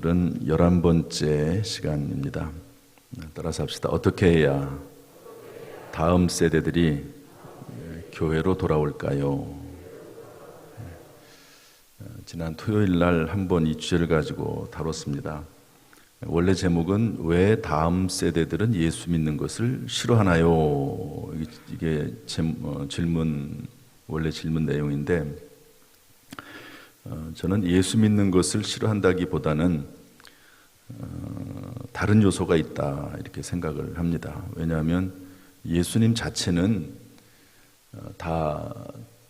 오늘은 11번째 시간입니다. 따라서 합시다. 어떻게 해야 다음 세대들이 교회로 돌아올까요? 지난 토요일 날 한번 이 주제를 가지고 다뤘습니다. 원래 제목은 왜 다음 세대들은 예수 믿는 것을 싫어하나요? 이게 원래 질문 내용인데, 저는 예수 믿는 것을 싫어한다기보다는 다른 요소가 있다 이렇게 생각을 합니다. 왜냐하면 예수님 자체는 다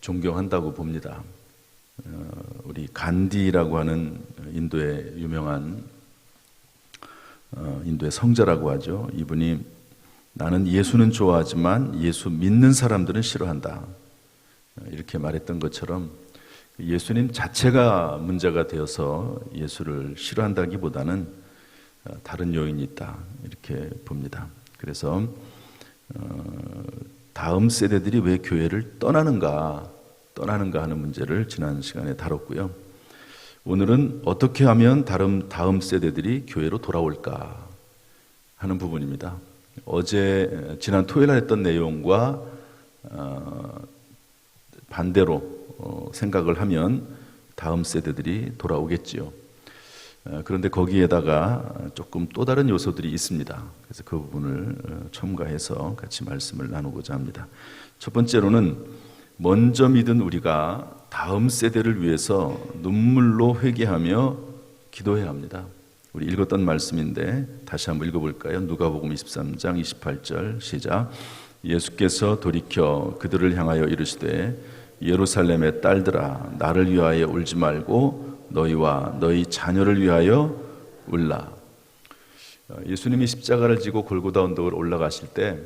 존경한다고 봅니다. 우리 간디라고 하는 인도의 유명한 인도의 성자라고 하죠. 이분이 나는 예수는 좋아하지만 예수 믿는 사람들은 싫어한다 이렇게 말했던 것처럼 예수님 자체가 문제가 되어서 예수를 싫어한다기보다는 다른 요인이 있다 이렇게 봅니다. 그래서 다음 세대들이 왜 교회를 떠나는가 하는 문제를 지난 시간에 다뤘고요. 오늘은 어떻게 하면 다음 세대들이 교회로 돌아올까 하는 부분입니다. 지난 토요일 날 했던 내용과 반대로 생각을 하면 다음 세대들이 돌아오겠지요. 그런데 거기에다가 조금 또 다른 요소들이 있습니다. 그래서 그 부분을 첨가해서 같이 말씀을 나누고자 합니다. 첫 번째로는 먼저 믿은 우리가 다음 세대를 위해서 눈물로 회개하며 기도해야 합니다. 우리 읽었던 말씀인데 다시 한번 읽어볼까요? 누가복음 23장 28절 시작. 예수께서 돌이켜 그들을 향하여 이르시되 예루살렘의 딸들아 나를 위하여 울지 말고 너희와 너희 자녀를 위하여 울라. 예수님이 십자가를 지고 골고다 언덕을 올라가실 때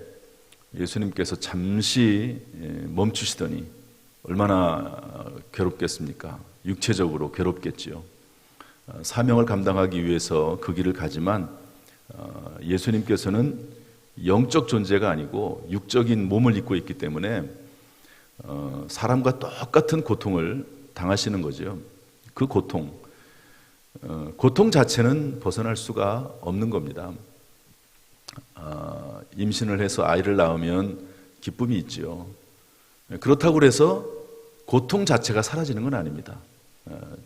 예수님께서 잠시 멈추시더니 얼마나 괴롭겠습니까? 육체적으로 괴롭겠지요. 사명을 감당하기 위해서 그 길을 가지만 예수님께서는 영적 존재가 아니고 육적인 몸을 입고 있기 때문에 사람과 똑같은 고통을 당하시는 거죠. 그 고통 자체는 벗어날 수가 없는 겁니다. 임신을 해서 아이를 낳으면 기쁨이 있지요. 그렇다고 해서 고통 자체가 사라지는 건 아닙니다.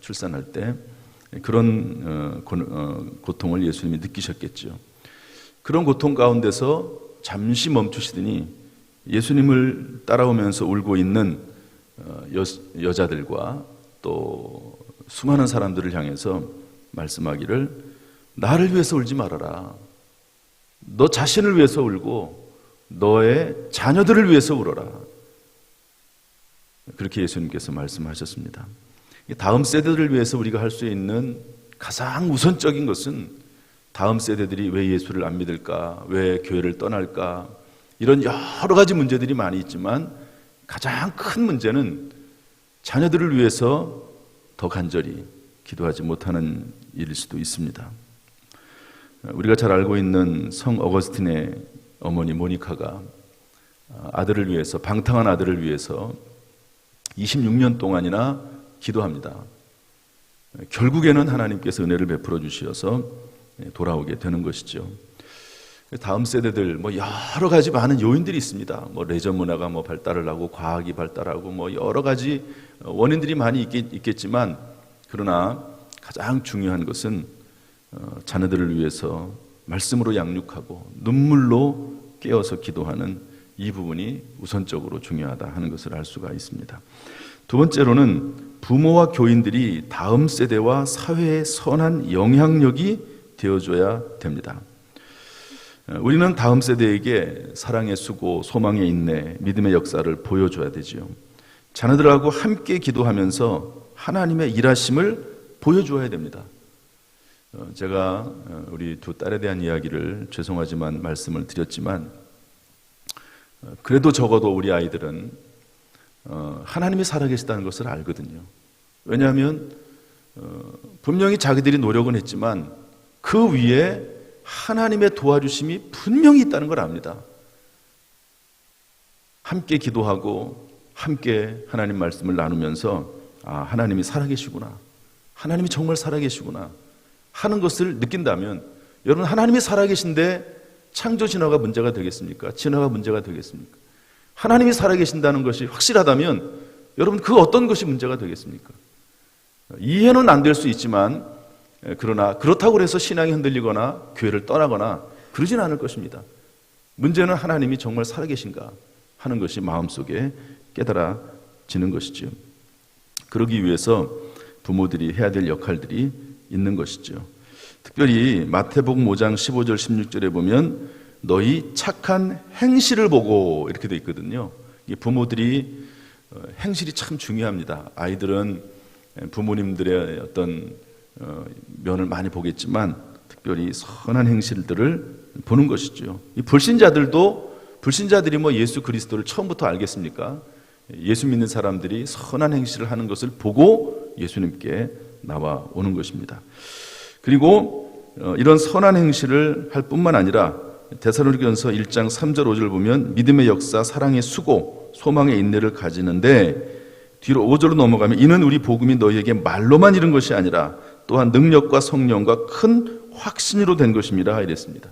출산할 때 그런 고통을 예수님이 느끼셨겠죠. 그런 고통 가운데서 잠시 멈추시더니 예수님을 따라오면서 울고 있는 여자들과 또 수많은 사람들을 향해서 말씀하기를 나를 위해서 울지 말아라. 너 자신을 위해서 울고 너의 자녀들을 위해서 울어라. 그렇게 예수님께서 말씀하셨습니다. 다음 세대들을 위해서 우리가 할 수 있는 가장 우선적인 것은 다음 세대들이 왜 예수를 안 믿을까? 왜 교회를 떠날까? 이런 여러 가지 문제들이 많이 있지만 가장 큰 문제는 자녀들을 위해서 더 간절히 기도하지 못하는 일일 수도 있습니다. 우리가 잘 알고 있는 성 어거스틴의 어머니 모니카가 아들을 위해서, 방탕한 아들을 위해서 26년 동안이나 기도합니다. 결국에는 하나님께서 은혜를 베풀어 주셔서 돌아오게 되는 것이죠. 다음 세대들 여러 가지 많은 요인들이 있습니다. 레저 문화가 발달을 하고 과학이 발달하고 여러 가지 원인들이 많이 있겠지만 그러나 가장 중요한 것은 자녀들을 위해서 말씀으로 양육하고 눈물로 깨어서 기도하는 이 부분이 우선적으로 중요하다 하는 것을 알 수가 있습니다. 두 번째로는 부모와 교인들이 다음 세대와 사회에 선한 영향력이 되어줘야 됩니다. 우리는 다음 세대에게 사랑의 수고, 소망의 인내, 믿음의 역사를 보여줘야 되지요. 자녀들하고 함께 기도하면서 하나님의 일하심을 보여주어야 됩니다. 제가 우리 두 딸에 대한 이야기를 죄송하지만 말씀을 드렸지만 그래도 적어도 우리 아이들은 하나님이 살아계시다는 것을 알거든요. 왜냐하면 분명히 자기들이 노력은 했지만 그 위에 하나님의 도와주심이 분명히 있다는 걸 압니다. 함께 기도하고 함께 하나님 말씀을 나누면서 하나님이 살아계시구나. 하나님이 정말 살아계시구나. 하는 것을 느낀다면 여러분, 하나님이 살아계신데 창조 진화가 문제가 되겠습니까? 진화가 문제가 되겠습니까? 하나님이 살아계신다는 것이 확실하다면 여러분, 그 어떤 것이 문제가 되겠습니까? 이해는 안 될 수 있지만 그러나 그렇다고 해서 신앙이 흔들리거나 교회를 떠나거나 그러진 않을 것입니다. 문제는 하나님이 정말 살아계신가 하는 것이 마음속에 깨달아지는 것이죠. 그러기 위해서 부모들이 해야 될 역할들이 있는 것이죠. 특별히 마태복음 5장 15절 16절에 보면 너희 착한 행실을 보고 이렇게 돼 있거든요. 부모들이 행실이 참 중요합니다. 아이들은 부모님들의 어떤 면을 많이 보겠지만 특별히 선한 행실들을 보는 것이죠. 이 불신자들이 뭐 예수 그리스도를 처음부터 알겠습니까? 예수 믿는 사람들이 선한 행실을 하는 것을 보고 예수님께 나와오는 것입니다. 그리고 이런 선한 행실을 할 뿐만 아니라 데살로니가전서 1장 3절 5절 보면 믿음의 역사, 사랑의 수고, 소망의 인내를 가지는데 뒤로 5절로 넘어가면 이는 우리 복음이 너희에게 말로만 이른 것이 아니라 또한 능력과 성령과 큰 확신으로 된 것입니다. 이랬습니다.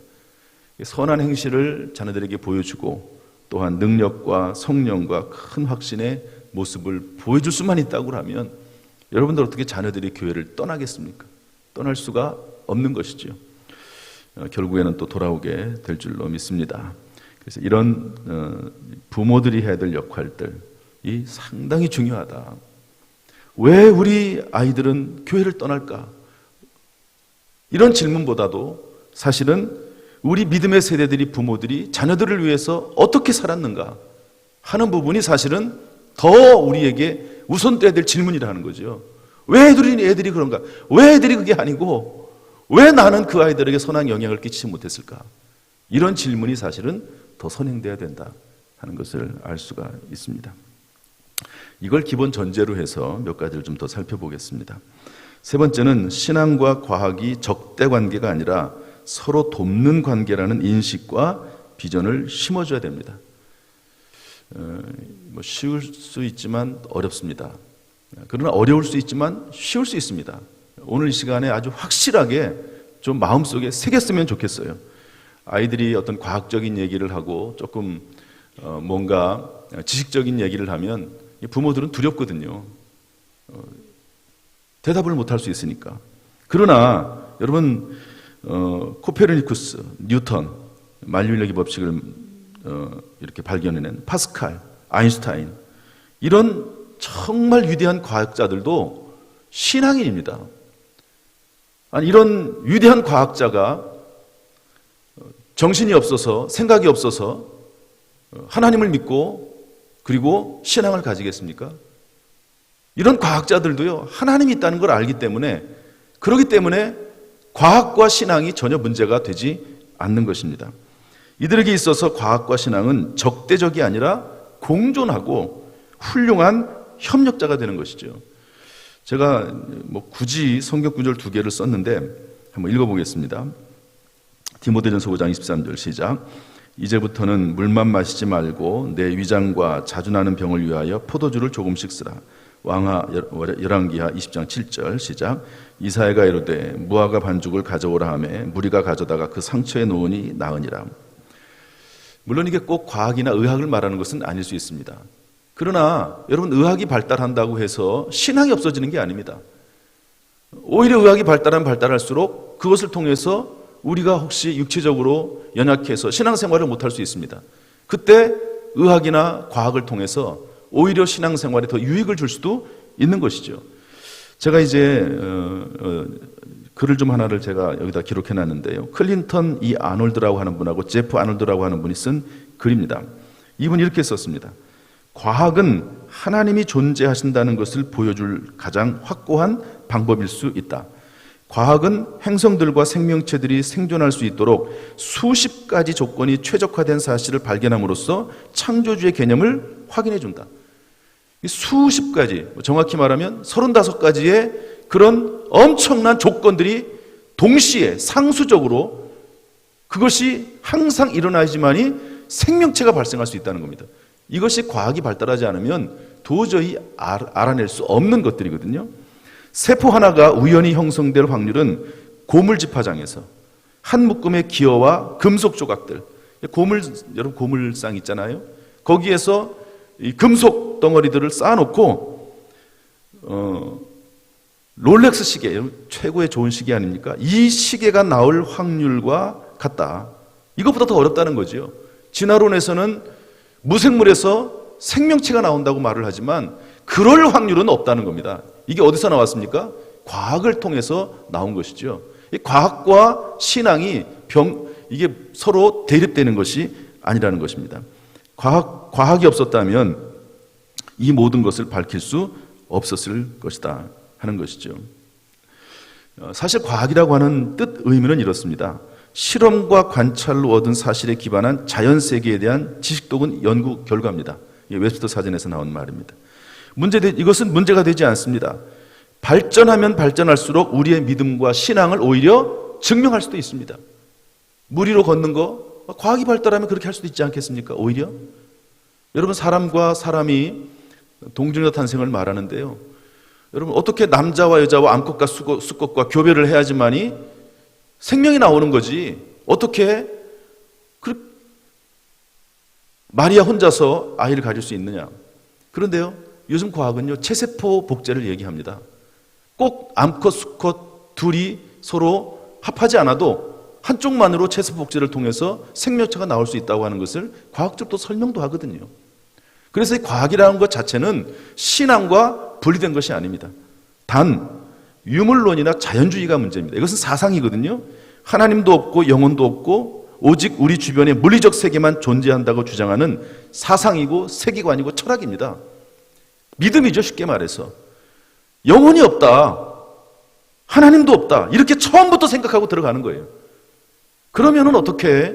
선한 행실을 자녀들에게 보여주고 또한 능력과 성령과 큰 확신의 모습을 보여줄 수만 있다고 하면 여러분들 어떻게 자녀들이 교회를 떠나겠습니까? 떠날 수가 없는 것이죠. 결국에는 또 돌아오게 될 줄로 믿습니다. 그래서 이런 부모들이 해야 될 역할들이 상당히 중요하다. 왜 우리 아이들은 교회를 떠날까? 이런 질문보다도 사실은 우리 믿음의 세대들이 부모들이 자녀들을 위해서 어떻게 살았는가 하는 부분이 사실은 더 우리에게 우선돼야 될 질문이라는 거죠. 왜 애들이 그런가? 왜 애들이 그게 아니고 왜 나는 그 아이들에게 선한 영향을 끼치지 못했을까? 이런 질문이 사실은 더 선행돼야 된다 하는 것을 알 수가 있습니다. 이걸 기본 전제로 해서 몇 가지를 좀 더 살펴보겠습니다. 세 번째는 신앙과 과학이 적대 관계가 아니라 서로 돕는 관계라는 인식과 비전을 심어줘야 됩니다. 쉬울 수 있지만 어렵습니다. 그러나 어려울 수 있지만 쉬울 수 있습니다. 오늘 이 시간에 아주 확실하게 좀 마음속에 새겼으면 좋겠어요. 아이들이 어떤 과학적인 얘기를 하고 조금 뭔가 지식적인 얘기를 하면 부모들은 두렵거든요. 대답을 못할 수 있으니까. 그러나 여러분 코페르니쿠스, 뉴턴, 만유인력의 법칙을 이렇게 발견해낸 파스칼, 아인슈타인 이런 정말 위대한 과학자들도 신앙인입니다. 아니, 이런 위대한 과학자가 정신이 없어서 생각이 없어서 하나님을 믿고 그리고 신앙을 가지겠습니까? 이런 과학자들도요 하나님이 있다는 걸 알기 때문에 그렇기 때문에 과학과 신앙이 전혀 문제가 되지 않는 것입니다. 이들에게 있어서 과학과 신앙은 적대적이 아니라 공존하고 훌륭한 협력자가 되는 것이죠. 제가 굳이 성경 구절 2개를 썼는데 한번 읽어보겠습니다. 디모데전서 5장 23절 시작. 이제부터는 물만 마시지 말고 내 위장과 자주 나는 병을 위하여 포도주를 조금씩 쓰라. 왕하 열왕기하 20장 7절 시작. 이사야가 이르되 무화과 반죽을 가져오라 하매 무리가 가져다가 그 상처에 놓으니 나으니라. 물론 이게 꼭 과학이나 의학을 말하는 것은 아닐 수 있습니다. 그러나 여러분 의학이 발달한다고 해서 신앙이 없어지는 게 아닙니다. 오히려 의학이 발달할수록 그것을 통해서 우리가 혹시 육체적으로 연약해서 신앙생활을 못할 수 있습니다. 그때 의학이나 과학을 통해서 오히려 신앙생활에 더 유익을 줄 수도 있는 것이죠. 제가 이제 글을 좀 하나를 제가 여기다 기록해 놨는데요. 클린턴 이 아놀드라고 하는 분하고 제프 아놀드라고 하는 분이 쓴 글입니다. 이분이 이렇게 썼습니다. 과학은 하나님이 존재하신다는 것을 보여줄 가장 확고한 방법일 수 있다. 과학은 행성들과 생명체들이 생존할 수 있도록 수십 가지 조건이 최적화된 사실을 발견함으로써 창조주의 개념을 확인해 준다. 수십 가지, 정확히 말하면 35가지의 그런 엄청난 조건들이 동시에 상수적으로 그것이 항상 일어나야지만이 생명체가 발생할 수 있다는 겁니다. 이것이 과학이 발달하지 않으면 도저히 알아낼 수 없는 것들이거든요. 세포 하나가 우연히 형성될 확률은 고물 지파장에서 한 묶음의 기어와 금속 조각들, 여러분 고물상 있잖아요. 거기에서 이 금속 덩어리들을 쌓아놓고 롤렉스 시계, 최고의 좋은 시계 아닙니까? 이 시계가 나올 확률과 같다. 이것보다 더 어렵다는 거죠. 진화론에서는 무생물에서 생명체가 나온다고 말을 하지만 그럴 확률은 없다는 겁니다. 이게 어디서 나왔습니까? 과학을 통해서 나온 것이죠. 이 과학과 신앙이 이게 서로 대립되는 것이 아니라는 것입니다. 과학이 없었다면 이 모든 것을 밝힐 수 없었을 것이다 하는 것이죠. 사실 과학이라고 하는 뜻, 의미는 이렇습니다. 실험과 관찰로 얻은 사실에 기반한 자연세계에 대한 지식 또는 연구 결과입니다. 웹스터 사전에서 나온 말입니다. 이것은 문제가 되지 않습니다. 발전하면 발전할수록 우리의 믿음과 신앙을 오히려 증명할 수도 있습니다. 물 위로 걷는 거, 과학이 발달하면 그렇게 할 수도 있지 않겠습니까? 오히려. 여러분, 사람과 사람이 동정녀 탄생을 말하는데요. 여러분, 어떻게 남자와 여자와 암컷과 수컷과 교배를 해야지만이 생명이 나오는 거지. 어떻게 마리아 혼자서 아이를 가질 수 있느냐. 그런데요, 요즘 과학은요, 체세포 복제를 얘기합니다. 꼭 암컷, 수컷 둘이 서로 합하지 않아도 한쪽만으로 체세포 복제를 통해서 생명체가 나올 수 있다고 하는 것을 과학적으로 설명도 하거든요. 그래서 이 과학이라는 것 자체는 신앙과 분리된 것이 아닙니다. 단 유물론이나 자연주의가 문제입니다. 이것은 사상이거든요. 하나님도 없고 영혼도 없고 오직 우리 주변에 물리적 세계만 존재한다고 주장하는 사상이고 세계관이고 철학입니다. 믿음이죠, 쉽게 말해서. 영혼이 없다, 하나님도 없다, 이렇게 처음부터 생각하고 들어가는 거예요. 그러면은 어떻게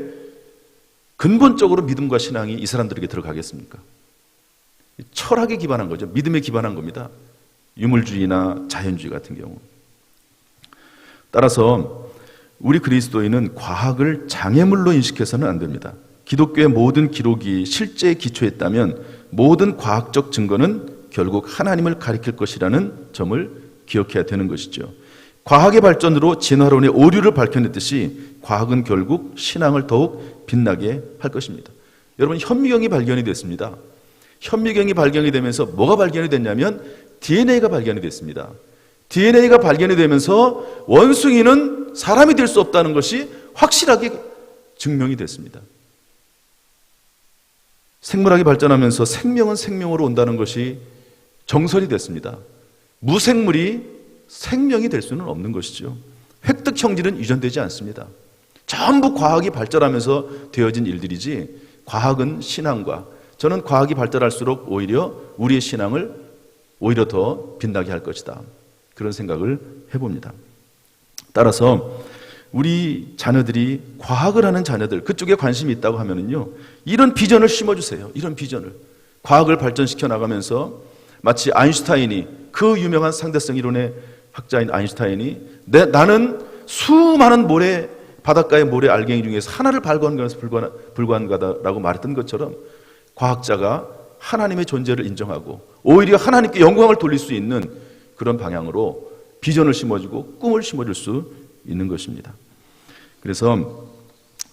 근본적으로 믿음과 신앙이 이 사람들에게 들어가겠습니까? 철학에 기반한 거죠. 믿음에 기반한 겁니다. 유물주의나 자연주의 같은 경우. 따라서 우리 그리스도인은 과학을 장애물로 인식해서는 안 됩니다. 기독교의 모든 기록이 실제에 기초했다면 모든 과학적 증거는 결국 하나님을 가리킬 것이라는 점을 기억해야 되는 것이죠. 과학의 발전으로 진화론의 오류를 밝혀냈듯이 과학은 결국 신앙을 더욱 빛나게 할 것입니다. 여러분, 현미경이 발견이 됐습니다. 현미경이 발견이 되면서 뭐가 발견이 됐냐면 DNA가 발견이 됐습니다. DNA가 발견이 되면서 원숭이는 사람이 될 수 없다는 것이 확실하게 증명이 됐습니다. 생물학이 발전하면서 생명은 생명으로 온다는 것이 정설이 됐습니다. 무생물이 생명이 될 수는 없는 것이죠. 획득 형질은 유전되지 않습니다. 전부 과학이 발전하면서 되어진 일들이지, 과학은 신앙과, 저는 과학이 발달할수록 오히려 우리의 신앙을 오히려 더 빛나게 할 것이다, 그런 생각을 해봅니다. 따라서 우리 자녀들이, 과학을 하는 자녀들, 그쪽에 관심이 있다고 하면은요, 이런 비전을 심어주세요. 이런 비전을. 과학을 발전시켜 나가면서 마치 아인슈타인이, 그 유명한 상대성 이론의 학자인 아인슈타인이 나는 수많은 모래, 바닷가의 모래 알갱이 중에서 하나를 발견한 것에 불과한 거다라고 말했던 것처럼 과학자가 하나님의 존재를 인정하고 오히려 하나님께 영광을 돌릴 수 있는 그런 방향으로 비전을 심어주고 꿈을 심어줄 수 있는 것입니다. 그래서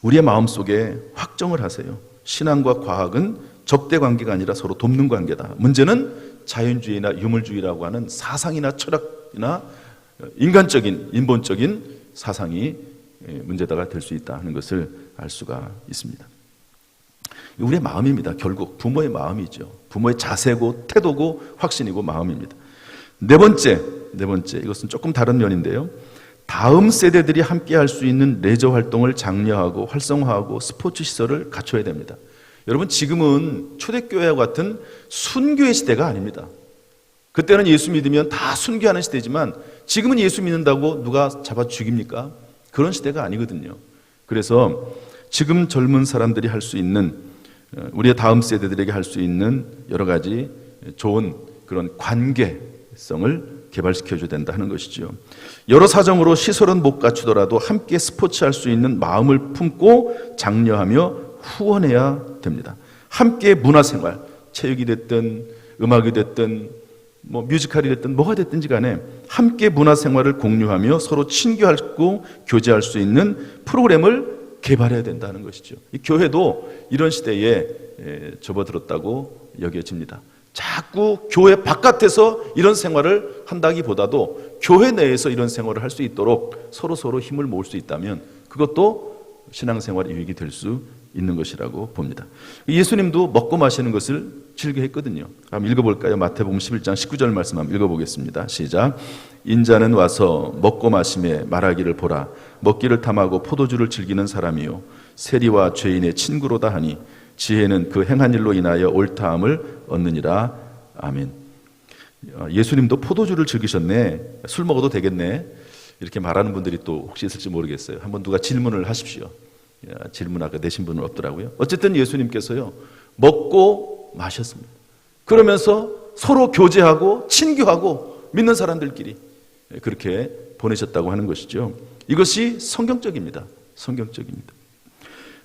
우리의 마음속에 확정을 하세요. 신앙과 과학은 적대 관계가 아니라 서로 돕는 관계다. 문제는 자연주의나 유물주의라고 하는 사상이나 철학이나 인간적인, 인본적인 사상이 문제다가 될 수 있다 하는 것을 알 수가 있습니다. 우리의 마음입니다. 결국 부모의 마음이죠. 부모의 자세고 태도고 확신이고 마음입니다. 네 번째, 이것은 조금 다른 면인데요. 다음 세대들이 함께 할 수 있는 레저 활동을 장려하고 활성화하고 스포츠 시설을 갖춰야 됩니다. 여러분, 지금은 초대교회와 같은 순교의 시대가 아닙니다. 그때는 예수 믿으면 다 순교하는 시대지만 지금은 예수 믿는다고 누가 잡아 죽입니까? 그런 시대가 아니거든요. 그래서 지금 젊은 사람들이 할 수 있는, 우리의 다음 세대들에게 할 수 있는 여러 가지 좋은 그런 관계성을 개발시켜줘야 된다 하는 것이죠. 여러 사정으로 시설은 못 갖추더라도 함께 스포츠할 수 있는 마음을 품고 장려하며 후원해야 됩니다. 함께 문화생활, 체육이 됐든 음악이 됐든 뭐 뮤지컬이 됐든 뭐가 됐든지 간에 함께 문화생활을 공유하며 서로 친교하고 교제할 수 있는 프로그램을 개발해야 된다는 것이죠. 이 교회도 이런 시대에 접어들었다고 여겨집니다. 자꾸 교회 바깥에서 이런 생활을 한다기보다도 교회 내에서 이런 생활을 할 수 있도록 서로 힘을 모을 수 있다면 그것도 신앙생활의 유익이 될 수 있는 것이라고 봅니다. 예수님도 먹고 마시는 것을 즐겨했거든요. 한번 읽어볼까요? 마태복음 11장 19절 말씀 한번 읽어보겠습니다. 시작. 인자는 와서 먹고 마심에 말하기를 보라. 먹기를 탐하고 포도주를 즐기는 사람이요 세리와 죄인의 친구로다 하니 지혜는 그 행한 일로 인하여 옳다함을 얻느니라. 아멘. 예수님도 포도주를 즐기셨네. 술 먹어도 되겠네. 이렇게 말하는 분들이 또 혹시 있을지 모르겠어요. 한번 누가 질문을 하십시오. 질문 아까 내신 분은 없더라고요. 어쨌든 예수님께서요 먹고 마셨습니다. 그러면서 서로 교제하고 친교하고 믿는 사람들끼리 그렇게 보내셨다고 하는 것이죠. 이것이 성경적입니다. 성경적입니다.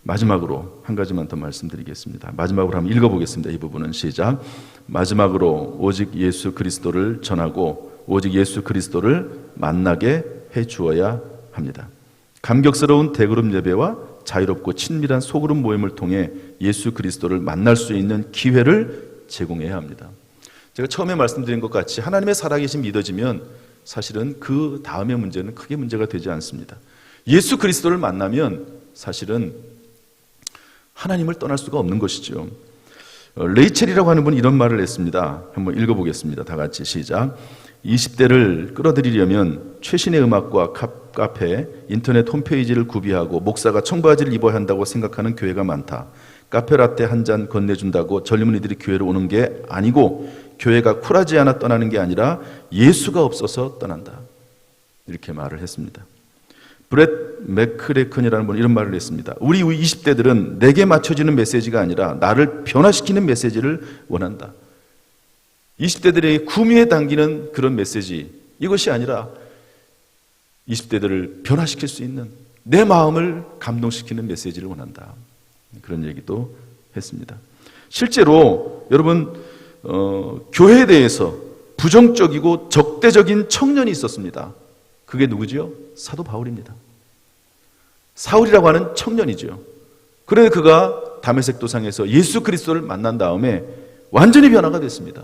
마지막으로 한 가지만 더 말씀드리겠습니다. 마지막으로 한번 읽어보겠습니다. 이 부분은 시작. 마지막으로 오직 예수 그리스도를 전하고 오직 예수 그리스도를 만나게 해 주어야 합니다. 감격스러운 대그룹 예배와 자유롭고 친밀한 소그룹 모임을 통해 예수 그리스도를 만날 수 있는 기회를 제공해야 합니다. 제가 처음에 말씀드린 것 같이 하나님의 살아계심 믿어지면 사실은 그 다음의 문제는 크게 문제가 되지 않습니다. 예수 그리스도를 만나면 사실은 하나님을 떠날 수가 없는 것이죠. 레이첼이라고 하는 분이 이런 말을 했습니다. 한번 읽어보겠습니다. 다 같이 시작. 20대를 끌어들이려면 최신의 음악과 카페, 인터넷 홈페이지를 구비하고 목사가 청바지를 입어야 한다고 생각하는 교회가 많다. 카페라떼 한 잔 건네준다고 젊은이들이 교회로 오는 게 아니고 교회가 쿨하지 않아 떠나는 게 아니라 예수가 없어서 떠난다. 이렇게 말을 했습니다. 브렛 맥크레큰이라는 분이 이런 말을 했습니다. 우리 20대들은 내게 맞춰지는 메시지가 아니라 나를 변화시키는 메시지를 원한다. 20대들에게 구미에 당기는 그런 메시지, 이것이 아니라 20대들을 변화시킬 수 있는 내 마음을 감동시키는 메시지를 원한다. 그런 얘기도 했습니다. 실제로 여러분 교회에 대해서 부정적이고 적대적인 청년이 있었습니다. 그게 누구죠? 사도 바울입니다. 사울이라고 하는 청년이죠. 그런데 그가 다메섹 도상에서 예수 그리스도를 만난 다음에 완전히 변화가 됐습니다.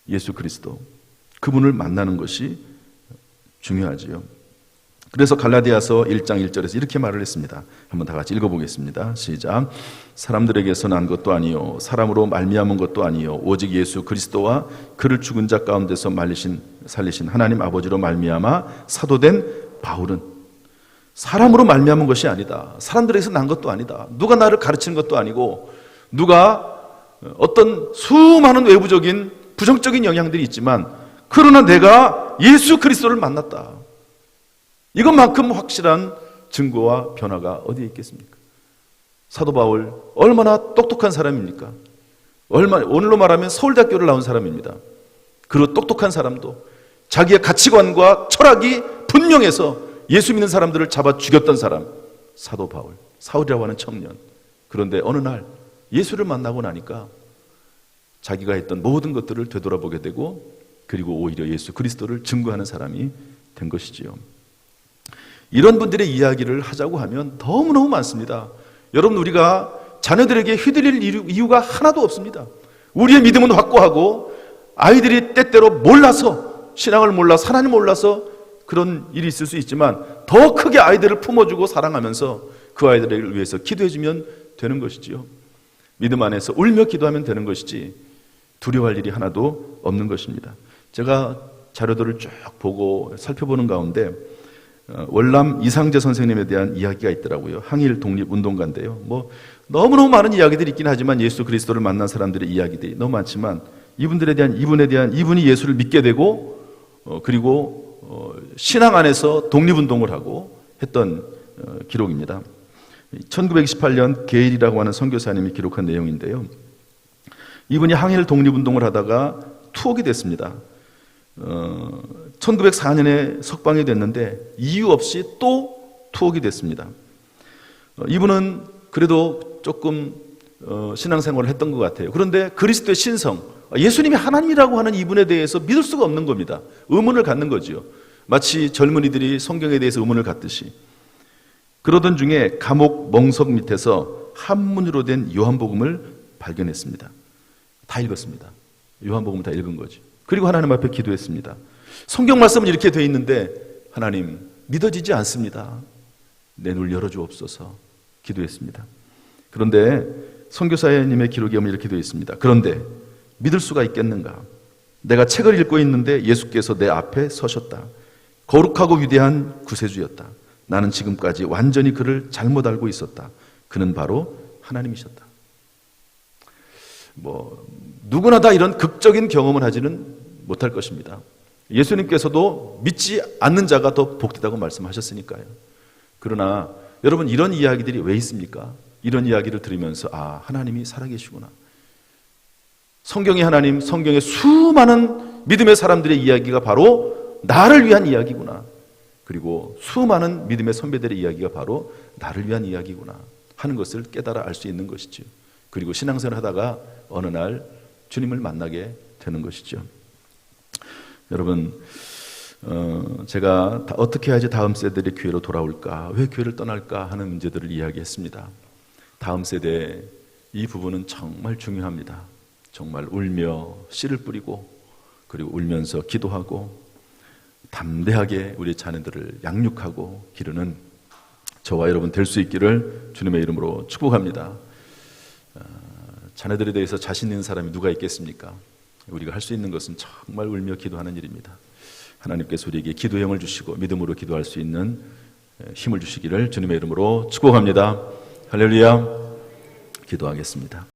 예수 그리스도, 그분을 만나는 것이 중요하지요. 그래서 갈라디아서 1장 1절에서 이렇게 말을 했습니다. 한번 다 같이 읽어보겠습니다. 시작. 사람들에게서 난 것도 아니요 사람으로 말미암은 것도 아니요 오직 예수 그리스도와 그를 죽은 자 가운데서 살리신 하나님 아버지로 말미암아 사도된 바울은 사람으로 말미암은 것이 아니다. 사람들에게서 난 것도 아니다. 누가 나를 가르치는 것도 아니고 누가 어떤 수많은 외부적인 부정적인 영향들이 있지만 그러나 내가 예수 그리스도를 만났다. 이것만큼 확실한 증거와 변화가 어디에 있겠습니까? 사도 바울 얼마나 똑똑한 사람입니까? 오늘로 말하면 서울대학교를 나온 사람입니다. 그리고 똑똑한 사람도 자기의 가치관과 철학이 분명해서 예수 믿는 사람들을 잡아 죽였던 사람, 사도 바울, 사울이라고 하는 청년. 그런데 어느 날 예수를 만나고 나니까 자기가 했던 모든 것들을 되돌아보게 되고 그리고 오히려 예수 그리스도를 증거하는 사람이 된 것이지요. 이런 분들의 이야기를 하자고 하면 너무너무 많습니다. 여러분, 우리가 자녀들에게 휘둘릴 이유가 하나도 없습니다. 우리의 믿음은 확고하고 아이들이 때때로 몰라서, 신앙을 몰라서, 하나님 몰라서 그런 일이 있을 수 있지만 더 크게 아이들을 품어주고 사랑하면서 그 아이들을 위해서 기도해주면 되는 것이지요. 믿음 안에서 울며 기도하면 되는 것이지 두려워할 일이 하나도 없는 것입니다. 제가 자료들을 쭉 보고 살펴보는 가운데 월남 이상재 선생님에 대한 이야기가 있더라고요. 항일 독립운동가인데요. 너무너무 많은 이야기들이 있긴 하지만 예수 그리스도를 만난 사람들의 이야기들이 너무 많지만 이분이 예수를 믿게 되고 그리고 신앙 안에서 독립운동을 하고 했던 기록입니다. 1928년 게일이라고 하는 선교사님이 기록한 내용인데요. 이분이 항일 독립운동을 하다가 투옥이 됐습니다. 1904년에 석방이 됐는데 이유 없이 또 투옥이 됐습니다. 이분은 그래도 조금 신앙생활을 했던 것 같아요. 그런데 그리스도의 신성, 예수님이 하나님이라고 하는 이분에 대해서 믿을 수가 없는 겁니다. 의문을 갖는 거지요. 마치 젊은이들이 성경에 대해서 의문을 갖듯이. 그러던 중에 감옥 멍석 밑에서 한문으로 된 요한복음을 발견했습니다. 다 읽었습니다. 요한복음 다 읽은 거죠. 그리고 하나님 앞에 기도했습니다. 성경 말씀은 이렇게 되어 있는데 하나님 믿어지지 않습니다. 내 눈을 열어주옵소서 기도했습니다. 그런데 선교사님의 기록에 보면 이렇게 되어 있습니다. 그런데 믿을 수가 있겠는가? 내가 책을 읽고 있는데 예수께서 내 앞에 서셨다. 거룩하고 위대한 구세주였다. 나는 지금까지 완전히 그를 잘못 알고 있었다. 그는 바로 하나님이셨다. 누구나 다 이런 극적인 경험을 하지는 못할 것입니다. 예수님께서도 믿지 않는 자가 더 복되다고 말씀하셨으니까요. 그러나 여러분, 이런 이야기들이 왜 있습니까? 이런 이야기를 들으면서 하나님이 살아계시구나. 성경의 하나님, 성경의 수많은 믿음의 사람들의 이야기가 바로 나를 위한 이야기구나. 그리고 수많은 믿음의 선배들의 이야기가 바로 나를 위한 이야기구나 하는 것을 깨달아 알 수 있는 것이죠. 그리고 신앙생활을 하다가 어느 날 주님을 만나게 되는 것이죠. 여러분, 제가 어떻게 해야지 다음 세대들이 교회로 돌아올까, 왜 교회를 떠날까 하는 문제들을 이야기했습니다. 다음 세대 이 부분은 정말 중요합니다. 정말 울며 씨를 뿌리고 그리고 울면서 기도하고 담대하게 우리 자녀들을 양육하고 기르는 저와 여러분 될 수 있기를 주님의 이름으로 축복합니다. 자녀들에 대해서 자신 있는 사람이 누가 있겠습니까? 우리가 할 수 있는 것은 정말 울며 기도하는 일입니다. 하나님께서 우리에게 기도의 영을 주시고 믿음으로 기도할 수 있는 힘을 주시기를 주님의 이름으로 축복합니다. 할렐루야. 기도하겠습니다.